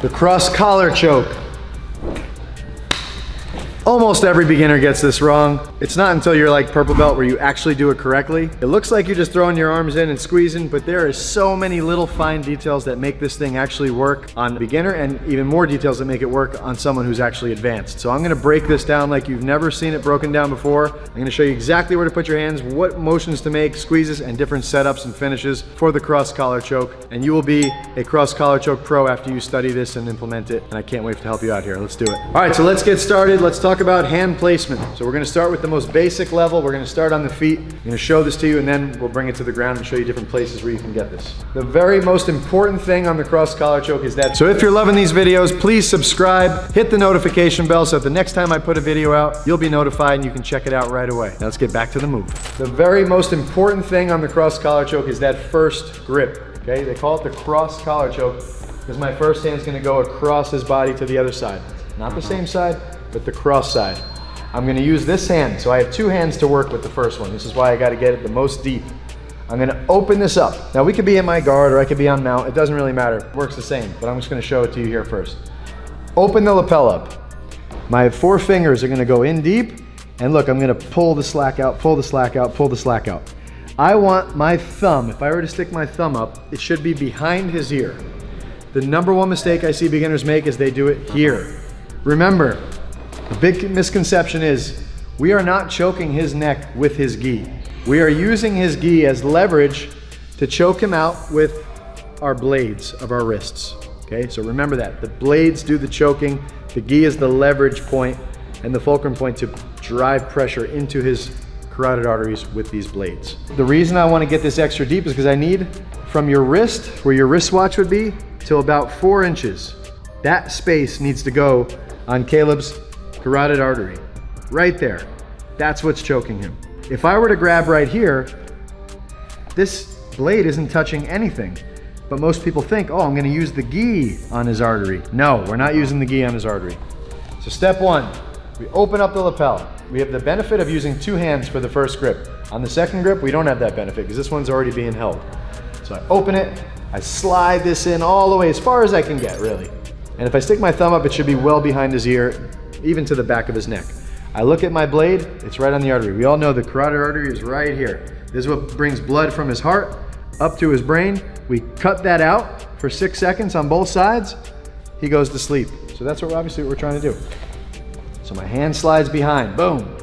The cross collar choke. Almost every beginner gets this wrong. It's not until you're like purple belt where you actually do it correctly. It looks like you're just throwing your arms in and squeezing, but there are so many little fine details that make this thing actually work on a beginner, and even more details that make it work on someone who's actually advanced. So I'm gonna break this down like you've never seen it broken down before. I'm gonna show you exactly where to put your hands, what motions to make, squeezes, and different setups and finishes for the cross collar choke. And you will be a cross collar choke pro after you study this and implement it. And I can't wait to help you out here. Let's do it. All right, so let's get started. Let's talk about hand placement. So we're gonna start with the most basic level. We're gonna start on the feet. I'm gonna show this to you, and then we'll bring it to the ground and show you different places where you can get this. The very most important thing on the cross collar choke is that. So if you're loving these videos, please subscribe, hit the notification bell so that the next time I put a video out, you'll be notified and you can check it out right away. Now let's get back to the move. The very most important thing on the cross collar choke is that first grip. Okay, they call it the cross collar choke because my first hand's gonna go across his body to the other side. Not the same side, but the cross side. I'm gonna use this hand, so I have two hands to work with the first one. This is why I gotta get it the most deep. I'm gonna open this up. Now we could be in my guard or I could be on mount, it doesn't really matter, it works the same, but I'm just gonna show it to you here first. Open the lapel up. My four fingers are gonna go in deep, and look, I'm gonna pull the slack out, pull the slack out, pull the slack out. I want my thumb, if I were to stick my thumb up, it should be behind his ear. The number one mistake I see beginners make is they do it here. Remember, the big misconception is we are not choking his neck with his gi. We are using his gi as leverage to choke him out with our blades of our wrists. Okay, so remember that. The blades do the choking, the gi is the leverage point and the fulcrum point to drive pressure into his carotid arteries with these blades. The reason I want to get this extra deep is because I need from your wrist, where your wristwatch would be, to about 4 inches. That space needs to go on Caleb's carotid artery, right there. That's what's choking him. If I were to grab right here, this blade isn't touching anything. But most people think, oh, I'm gonna use the gi on his artery. No, we're not using the gi on his artery. So step one, we open up the lapel. We have the benefit of using two hands for the first grip. On the second grip, we don't have that benefit because this one's already being held. So I open it, I slide this in all the way as far as I can get, really. And if I stick my thumb up, it should be well behind his ear, even to the back of his neck. I look at my blade, it's right on the artery. We all know the carotid artery is right here. This is what brings blood from his heart up to his brain. We cut that out for 6 seconds on both sides. He goes to sleep. So that's obviously what we're trying to do. So my hand slides behind, boom.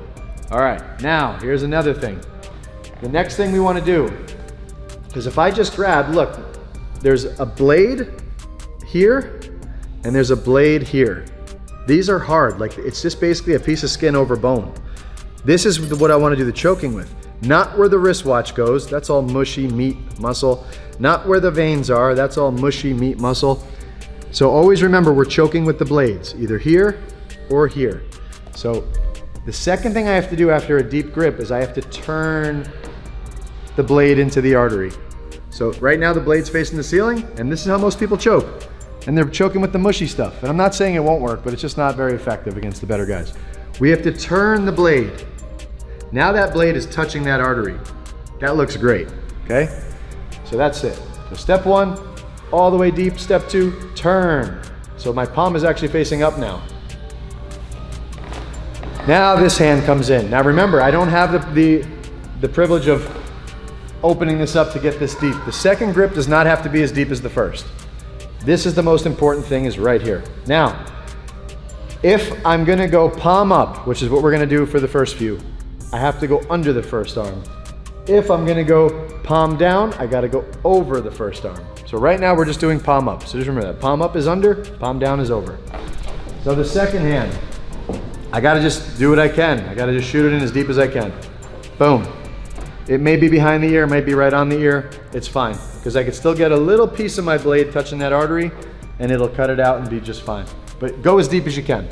All right, now here's another thing. The next thing we want to do, because if I just grab, look, there's a blade here and there's a blade here. These are hard, like it's just basically a piece of skin over bone. This is what I want to do the choking with. Not where the wristwatch goes, that's all mushy meat, muscle. Not where the veins are, that's all mushy meat, muscle. So always remember we're choking with the blades, either here or here. So the second thing I have to do after a deep grip is I have to turn the blade into the artery. So right now the blade's facing the ceiling, and this is how most people choke. And they're choking with the mushy stuff. And I'm not saying it won't work, but it's just not very effective against the better guys. We have to turn the blade. Now that blade is touching that artery. That looks great, okay? So that's it. So step one, all the way deep. Step two, turn. So my palm is actually facing up now. Now this hand comes in. Now remember, I don't have the privilege of opening this up to get this deep. The second grip does not have to be as deep as the first. This is the most important thing, is right here. Now, if I'm gonna go palm up, which is what we're gonna do for the first few, I have to go under the first arm. If I'm gonna go palm down, I gotta go over the first arm. So right now we're just doing palm up. So just remember that, palm up is under, palm down is over. So the second hand, I gotta just do what I can. I gotta just shoot it in as deep as I can. Boom. It may be behind the ear, it might be right on the ear, it's fine. Because I could still get a little piece of my blade touching that artery and it'll cut it out and be just fine. But go as deep as you can.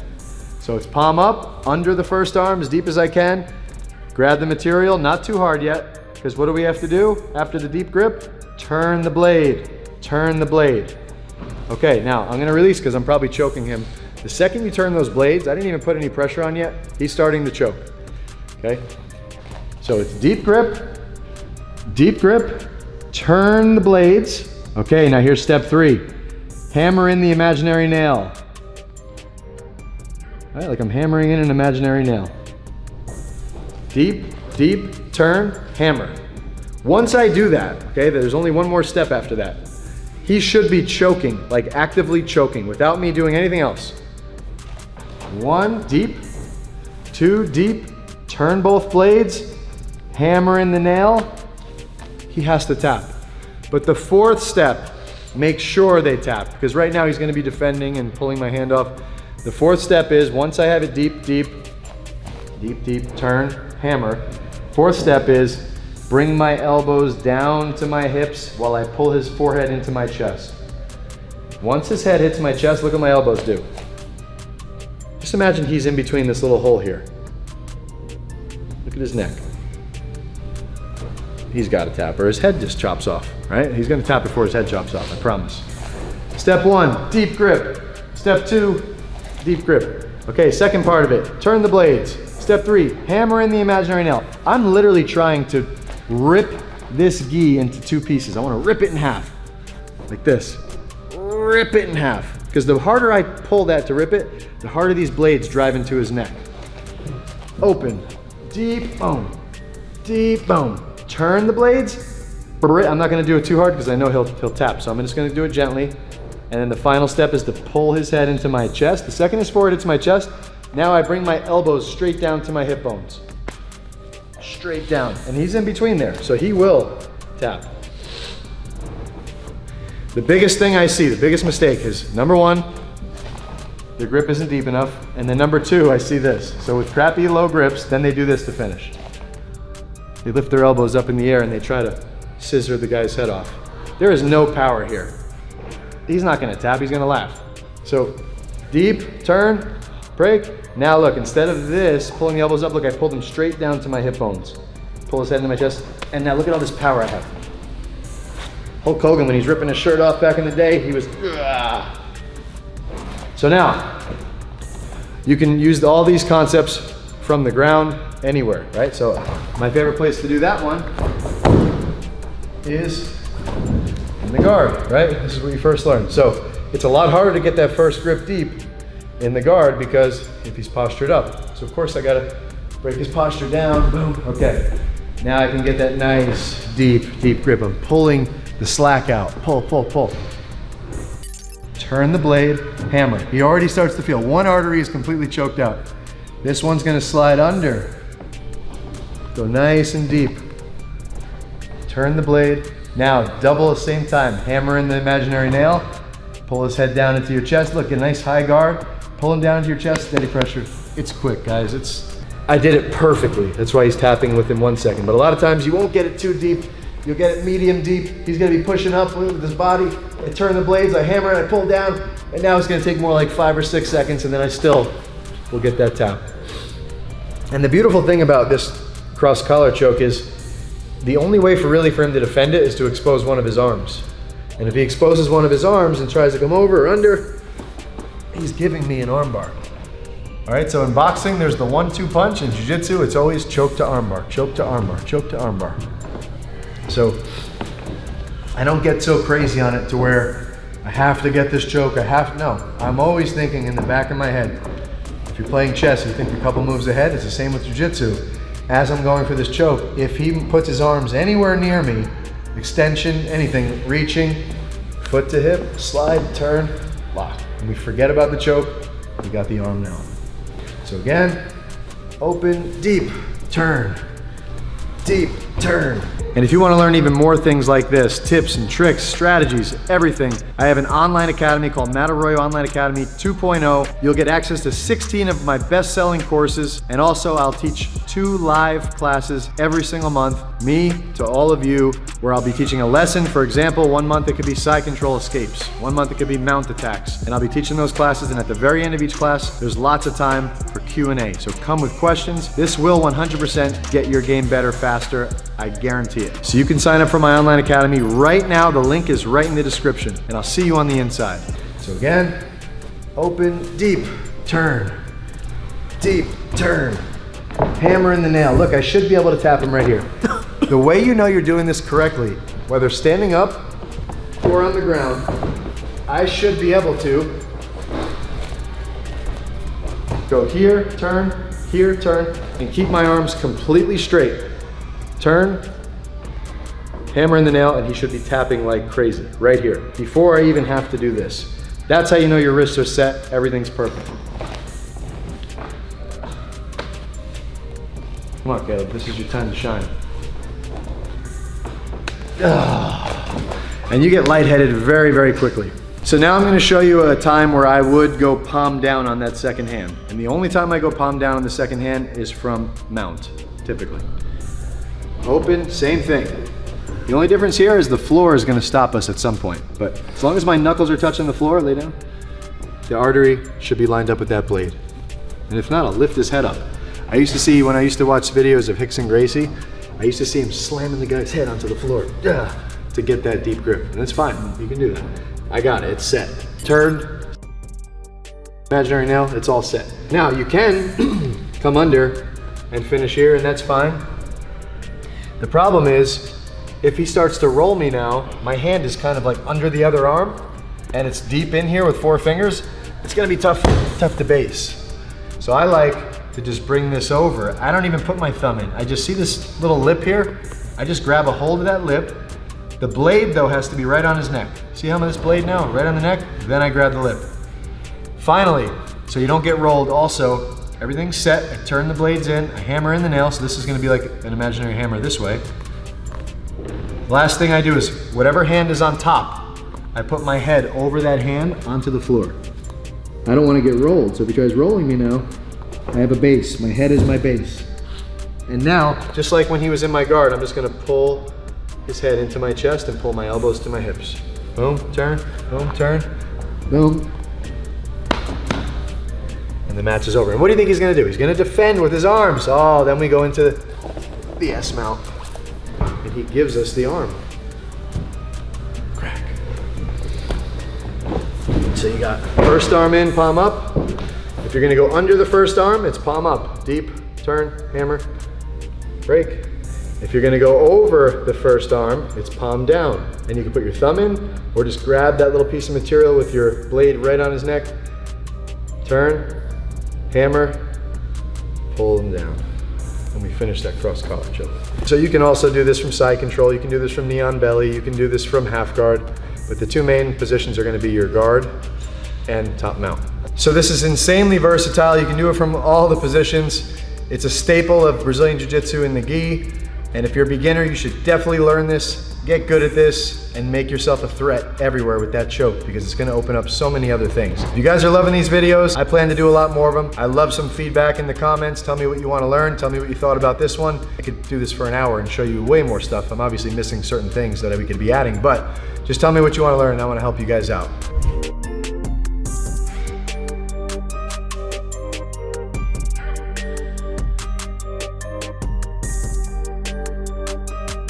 So it's palm up, under the first arm, as deep as I can. Grab the material, not too hard yet, because what do we have to do after the deep grip? Turn the blade, turn the blade. Okay, now I'm gonna release because I'm probably choking him. The second you turn those blades, I didn't even put any pressure on yet, he's starting to choke, okay? So it's deep grip, turn the blades. Okay, now here's step three. hammer in the imaginary nail. All right, like I'm hammering in an imaginary nail. Deep, deep, turn, hammer. Once I do that, okay, there's only one more step after that. He should be choking, like actively choking, without me doing anything else. 1, deep, 2, deep, turn both blades, hammer in the nail. He has to tap. But the 4th step, make sure they tap, because right now he's gonna be defending and pulling my hand off. The 4th step is, once I have it deep, deep, deep, deep, turn, hammer. 4th step is, bring my elbows down to my hips while I pull his forehead into my chest. Once his head hits my chest, look what my elbows do. Just imagine he's in between this little hole here. Look at his neck. He's got to tap, or his head just chops off, right? He's gonna tap before his head chops off, I promise. Step 1, deep grip. Step 2, deep grip. Okay, second part of it, turn the blades. Step 3, hammer in the imaginary nail. I'm literally trying to rip this gi into 2 pieces. I want to rip it in half, like this. Rip it in half. Because the harder I pull that to rip it, the harder these blades drive into his neck. Open, deep, boom, deep, boom. Turn the blades. I'm not going to do it too hard because I know he'll tap, so I'm just going to do it gently. And then the final step is to pull his head into my chest. The second his forehead hits my chest, now I bring my elbows straight down to my hip bones. Straight down. And he's in between there, so he will tap. The biggest thing I see, the biggest mistake is, number 1, the grip isn't deep enough. And then number 2, I see this. So with crappy low grips, then they do this to finish. They lift their elbows up in the air and they try to scissor the guy's head off. There is no power here. He's not gonna tap, he's gonna laugh. So deep, turn, break. Now look, instead of this, pulling the elbows up, look, I pulled them straight down to my hip bones. Pull his head into my chest, and now look at all this power I have. Hulk Hogan, when he's ripping his shirt off back in the day, he was, Ugh. So now, you can use all these concepts from the ground, anywhere, right? So my favorite place to do that one is in the guard, right? This is what you first learn. So it's a lot harder to get that first grip deep in the guard because if he's postured up. So of course I gotta break his posture down, boom, okay. Now I can get that nice, deep, deep grip. I'm pulling the slack out, pull, pull, pull. Turn the blade, hammer. He already starts to feel one artery is completely choked out. This one's gonna slide under. Go nice and deep. Turn the blade. Now double at the same time. Hammer in the imaginary nail. Pull his head down into your chest. Look, a nice high guard. Pull him down into your chest, steady pressure. It's quick, guys. I did it perfectly. That's why he's tapping within 1 second. But a lot of times you won't get it too deep. You'll get it medium deep. He's gonna be pushing up with his body. I turn the blades, I hammer and I pull down. And now it's gonna take more like 5 or 6 seconds and then I still will get that tap. And the beautiful thing about this cross collar choke is the only way for him to defend it is to expose one of his arms. And if he exposes one of his arms and tries to come over or under, he's giving me an armbar. All right, so in boxing, there's the 1-2 punch. In jiu-jitsu, it's always choke to armbar, choke to armbar, choke to armbar. So I don't get so crazy on it to where I have to get this choke, no. I'm always thinking in the back of my head, if you're playing chess, you think a couple moves ahead, it's the same with jiu-jitsu. As I'm going for this choke, if he puts his arms anywhere near me, extension, anything, reaching, foot to hip, slide, turn, lock. And we forget about the choke, we got the arm now. So again, open, deep, turn, deep, turn. And if you want to learn even more things like this, tips and tricks, strategies, everything, I have an online academy called Matarroyo Online Academy 2.0. You'll get access to 16 of my best-selling courses, and also I'll teach 2 live classes every single month, me to all of you, where I'll be teaching a lesson. For example, 1 month it could be side control escapes, 1 month it could be mount attacks, and I'll be teaching those classes, and at the very end of each class, there's lots of time for Q&A. So come with questions. This will 100% get your game better faster, I guarantee it. So you can sign up for my online academy right now. The link is right in the description, and I'll see you on the inside. So again, open, deep, turn, deep, turn, hammer in the nail. Look, I should be able to tap him right here. The way you know you're doing this correctly, whether standing up or on the ground, I should be able to go here, turn, and keep my arms completely straight. Turn, hammer in the nail, and he should be tapping like crazy right here before I even have to do this. That's how you know your wrists are set, everything's perfect. Come on, Caleb, this is your time to shine. And you get lightheaded very, very quickly. So now I'm gonna show you a time where I would go palm down on that second hand. And the only time I go palm down on the second hand is from mount, typically. Open, same thing. The only difference here is the floor is gonna stop us at some point. But as long as my knuckles are touching the floor, lay down, the artery should be lined up with that blade. And if not, I'll lift his head up. I used to see, when I used to watch videos of Hickson Gracie, I used to see him slamming the guy's head onto the floor to get that deep grip. And it's fine, you can do that. I got it, it's set. Turn, imaginary nail, it's all set. Now you can come under and finish here, and that's fine. The problem is, if he starts to roll me now, my hand is kind of like under the other arm, and it's deep in here with 4 fingers, it's gonna be tough to base. So I like to just bring this over. I don't even put my thumb in. I just see this little lip here. I just grab a hold of that lip. The blade though has to be right on his neck. See how this blade now, right on the neck? Then I grab the lip. Finally, so you don't get rolled also, everything's set. I turn the blades in, I hammer in the nail, so this is gonna be like an imaginary hammer this way. Last thing I do is, whatever hand is on top, I put my head over that hand onto the floor. I don't want to get rolled, so if he tries rolling me now, I have a base. My head is my base. And now, just like when he was in my guard, I'm just gonna pull his head into my chest and pull my elbows to my hips. Boom, turn, boom. And the match is over. And what do you think he's gonna do? He's gonna defend with his arms. Oh, then we go into the S mount. And he gives us the arm. Crack. So you got first arm in, palm up. If you're gonna go under the first arm, it's palm up. Deep, turn, hammer, break. If you're gonna go over the first arm, it's palm down. And you can put your thumb in, or just grab that little piece of material with your blade right on his neck. Turn, hammer, pull him down. And we finish that cross collar choke. So you can also do this from side control, you can do this from knee on belly, you can do this from half guard, but the 2 main positions are gonna be your guard and top mount. So this is insanely versatile, you can do it from all the positions. It's a staple of Brazilian Jiu-Jitsu in the gi, and if you're a beginner, you should definitely learn this, get good at this, and make yourself a threat everywhere with that choke, because it's gonna open up so many other things. If you guys are loving these videos, I plan to do a lot more of them. I love some feedback in the comments. Tell me what you wanna learn. Tell me what you thought about this one. I could do this for an hour and show you way more stuff. I'm obviously missing certain things that we could be adding, but just tell me what you wanna learn and I wanna help you guys out.